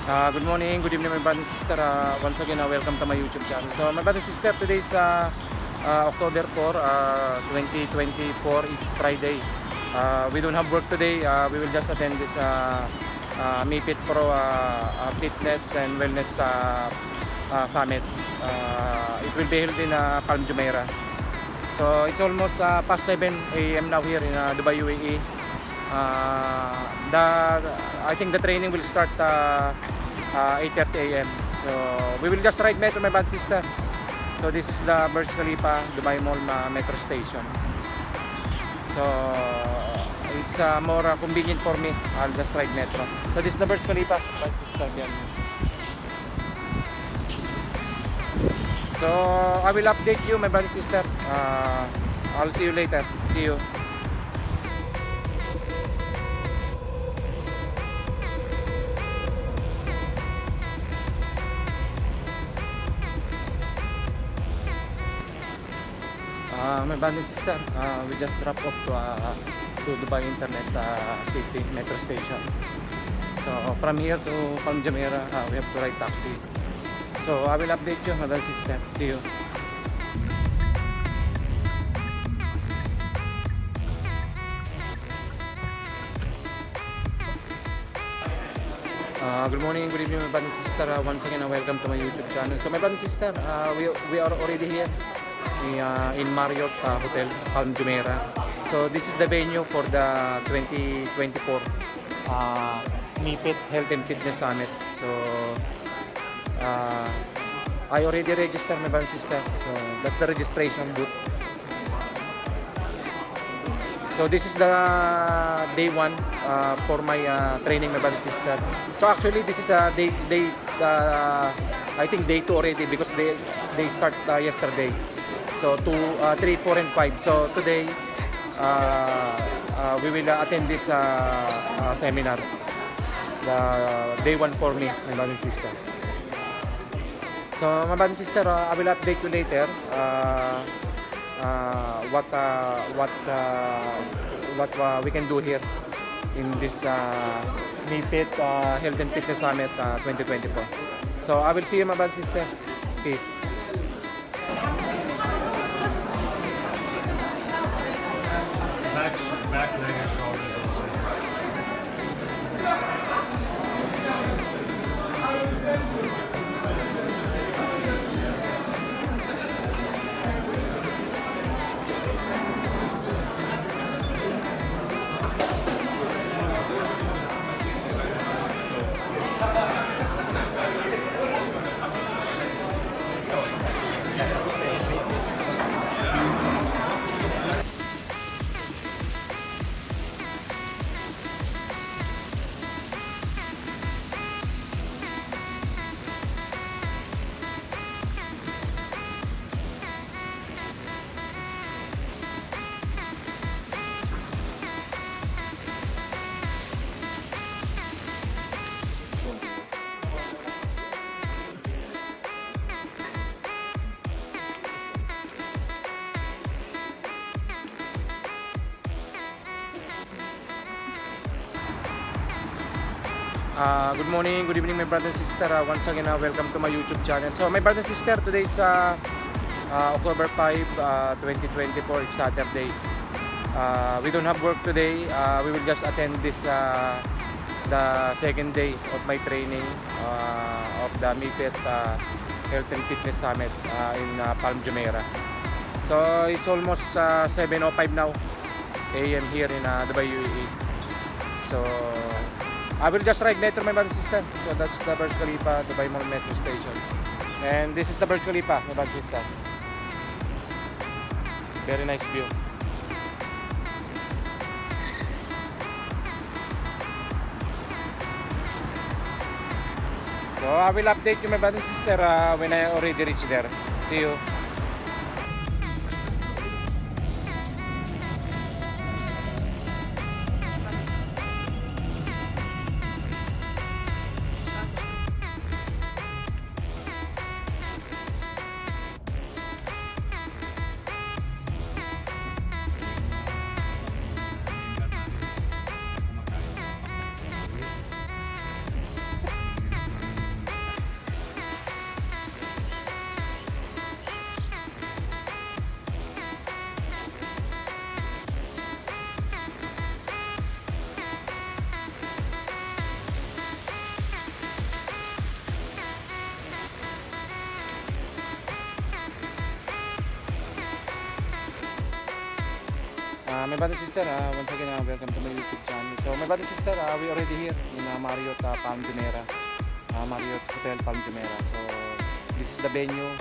Good morning, good evening my brother and sister. Once again, welcome to my YouTube channel. So my brother and sister, today is October 4, 2024. It's Friday. We don't have work today. We will just attend this MiFit Pro Fitness and Wellness Summit. It will be held in Palm Jumeirah. So it's almost past 7 a.m. now here in Dubai, UAE. I think the training will start 8:30 a.m. So we will just ride metro, my bad sister. So this is the Burj Khalifa Dubai Mall metro station. So it's more convenient for me. I'll just ride metro. So this is the Burj Khalifa, my sister. Yan. So I will update you, my brother sister. I'll see you later. See you. My brother sister, we just drop off to Dubai Internet City metro station. So from here to Palm Jumeirah, we have to ride taxi. So I will update you, my brother sister. See you. Good morning, good evening, my brother and sister. Once again, welcome to my YouTube channel. So my brother and sister, we are already here in Marriott Hotel, Palm Jumeirah. So this is the venue for the 2024 MiFit Health and Fitness Summit. So I already registered, my brother and sister. So that's the registration booth. So this is the day one for my training, my brother and sister. So actually this is I think day 2 already because they start yesterday. So 2, 3, 4, and 5. So today we will attend this seminar. The day 1 for me, my brother and sister. So my brother and sister, I will update you later what we can do here in this MiFit Health and Fitness Summit 2024. So I will see you, my brother and sister. Peace. Back leg and shoulders. Good morning, good evening, my brother and sister. Once again, welcome to my YouTube channel. So my brother and sister, today is October 5, 2024. It's Saturday. We don't have work today. We will just attend this the second day of my training of the MiFit Health and Fitness Summit in Palm Jumeirah. So it's almost 7:05 now a.m. here in Dubai, UAE. So I will just ride metro, my brother and sister. So that's the Burj Khalifa Dubai Mall metro station. And this is the Burj Khalifa, my brother and sister. Very nice view. So I will update you, my brother and sister, when I already reach there. See you. My brother and sister, once again, welcome to my YouTube channel. So, my brother and sister, we already here in Marriott Palm Jumeirah, Marriott Hotel Palm Jumeirah. So, this is the venue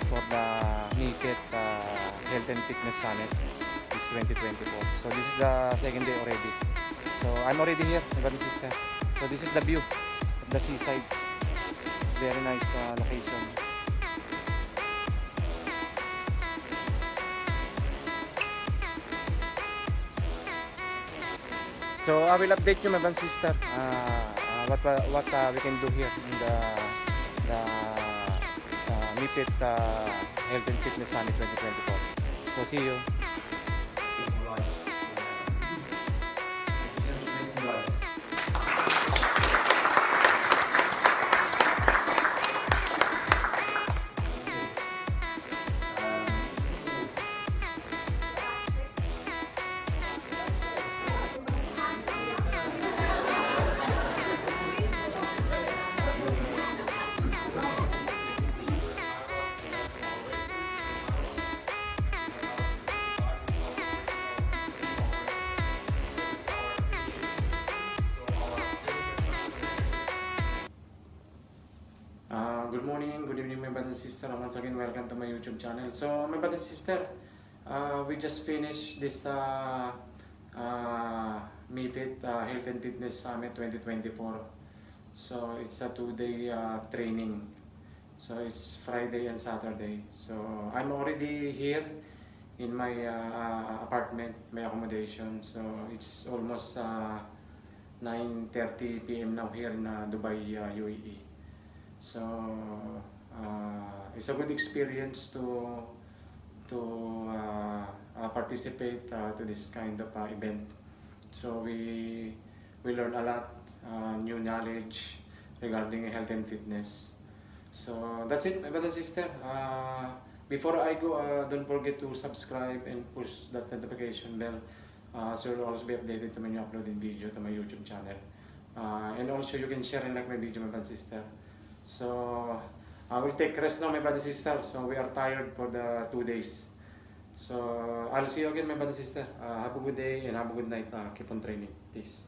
for the Naked Health and Fitness Summit this 2024. So, this is the second day already. So, I'm already here, my brother and sister. So, this is the view of the seaside. It's very nice location. So I will update you, my band sister, what we can do here in the MIPIT Health and Fitness Summit 2024. So see you. Good morning, good evening, my brother and sister. Once again, welcome to my YouTube channel. So, my brother and sister, we just finished this MIFID Health and Fitness Summit 2024. So, it's a 2-day training. So, it's Friday and Saturday. So, I'm already here in my apartment, my accommodation. So, it's almost 9:30 p.m. now here in Dubai, UAE. So it's a good experience to participate to this kind of event. So we learn a lot new knowledge regarding health and fitness. So that's it, my brother and sister. Before I go, don't forget to subscribe and push that notification bell, so you'll always be updated to my new uploaded video to my YouTube channel. And also you can share and like my video, my brother and sister. So I will take rest now, my brother and sister. So we are tired for the 2 days. So I'll see you again, my brother and sister. Have a good day and have a good night. Keep on training. Peace.